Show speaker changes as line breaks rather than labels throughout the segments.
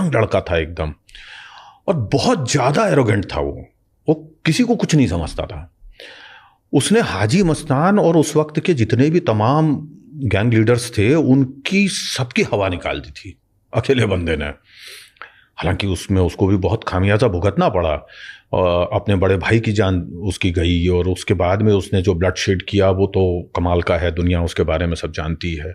Young लड़का था एकदम, और बहुत ज़्यादा एरोगेंट था वो किसी को कुछ नहीं समझता था। उसने हाजी मस्तान और उस वक्त के जितने भी तमाम गैंग लीडर्स थे उनकी सबकी हवा निकाल दी थी अकेले बंदे ने। हालांकि उसमें उसको भी बहुत खामियाजा भुगतना पड़ा, अपने बड़े भाई की जान उसकी गई, और उसके बाद में उसने जो ब्लड शेड किया वो तो कमाल का है, दुनिया उसके बारे में सब जानती है।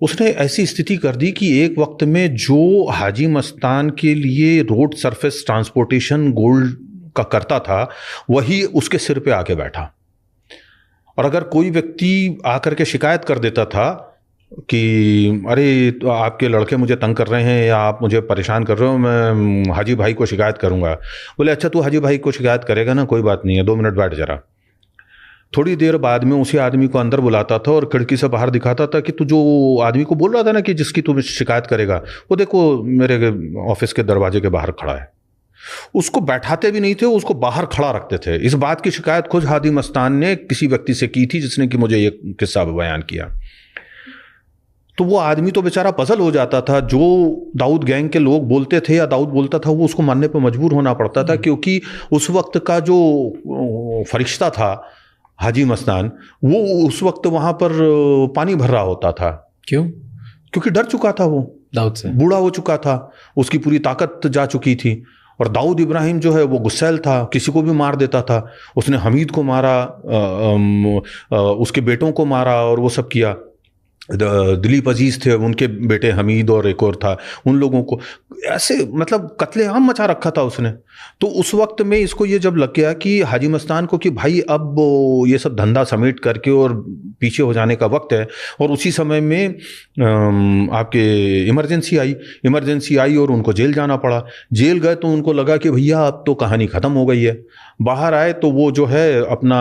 उसने ऐसी स्थिति कर दी कि एक वक्त में जो हाजी मस्तान के लिए रोड सरफेस ट्रांसपोर्टेशन गोल्ड का करता था वही उसके सिर पे आके बैठा। और अगर कोई व्यक्ति आकर के शिकायत कर देता था कि अरे तो आपके लड़के मुझे तंग कर रहे हैं या आप मुझे परेशान कर रहे हो, मैं हाजी भाई को शिकायत करूंगा। बोले अच्छा तू हाजी भाई को शिकायत करेगा ना, कोई बात नहीं है, 2 मिनट बैठ जरा। थोड़ी देर बाद में उसी आदमी को अंदर बुलाता था और खिड़की से बाहर दिखाता था कि तू जो आदमी को बोल रहा था ना कि जिसकी तू शिकायत करेगा, वो देखो मेरे ऑफिस के दरवाजे के बाहर खड़ा है। उसको बैठाते भी नहीं थे, उसको बाहर खड़ा रखते थे। इस बात की शिकायत खुद हादी मस्तान ने किसी व्यक्ति से की थी जिसने कि मुझे ये किस्सा बयान किया। तो वो आदमी तो बेचारा पजल हो जाता था, जो दाऊद गैंग के लोग बोलते थे या दाऊद बोलता था वो उसको मानने पर मजबूर होना पड़ता था, क्योंकि उस वक्त का जो फरिश्ता था हाजी मस्तान, वो उस वक्त वहां पर पानी भर रहा होता था।
क्यों?
क्योंकि डर चुका था, वो
दाऊद से
बूढ़ा हो चुका था, उसकी पूरी ताकत जा चुकी थी। और दाऊद इब्राहिम जो है वो गुस्सैल था, किसी को भी मार देता था। उसने हमीद को मारा, उसके बेटों को मारा और वो सब किया। दिलीप अजीज थे, उनके बेटे हमीद और एक और था, उन लोगों को ऐसे मतलब कत्लेआम मचा रखा था उसने। तो उस वक्त में इसको ये जब लग गया कि हाजी मस्तान को कि भाई अब ये सब धंधा समेट करके और पीछे हो जाने का वक्त है, और उसी समय में आपके इमरजेंसी आई और उनको जेल जाना पड़ा। जेल गए तो उनको लगा कि भैया अब तो कहानी ख़त्म हो गई है। बाहर आए तो वो जो है अपना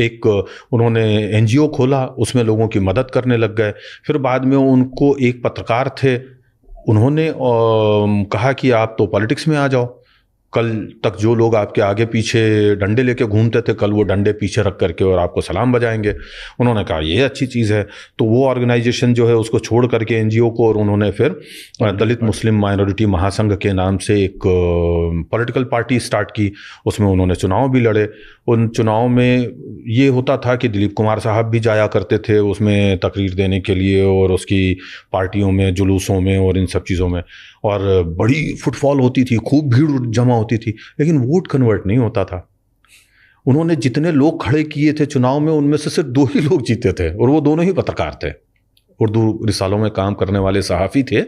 एक उन्होंने एनजीओ खोला, उसमें लोगों की मदद करने लग गए। फिर बाद में उनको एक पत्रकार थे, उन्होंने कहा कि आप तो पॉलिटिक्स में आ जाओ, कल तक जो लोग आपके आगे पीछे डंडे लेके घूमते थे कल वो डंडे पीछे रख करके और आपको सलाम बजाएंगे। उन्होंने कहा ये अच्छी चीज़ है। तो वो ऑर्गेनाइजेशन जो है उसको छोड़ करके एनजीओ को, और उन्होंने फिर दलित मुस्लिम माइनॉरिटी महासंघ के नाम से एक पॉलिटिकल पार्टी स्टार्ट की। उसमें उन्होंने चुनाव भी लड़े। उन चुनाव में ये होता था कि दिलीप कुमार साहब भी जाया करते थे उसमें तकरीर देने के लिए, और उसकी पार्टियों में, जुलूसों में और इन सब चीज़ों में, और बड़ी फुटफॉल होती थी, खूब भीड़ जमा होती थी, लेकिन वोट कन्वर्ट नहीं होता था। उन्होंने जितने लोग खड़े किए थे चुनाव में, उनमें से सिर्फ 2 ही लोग जीते थे, और वो दोनों ही पत्रकार थे, उर्दू रिसालों में काम करने वाले सहाफ़ी थे।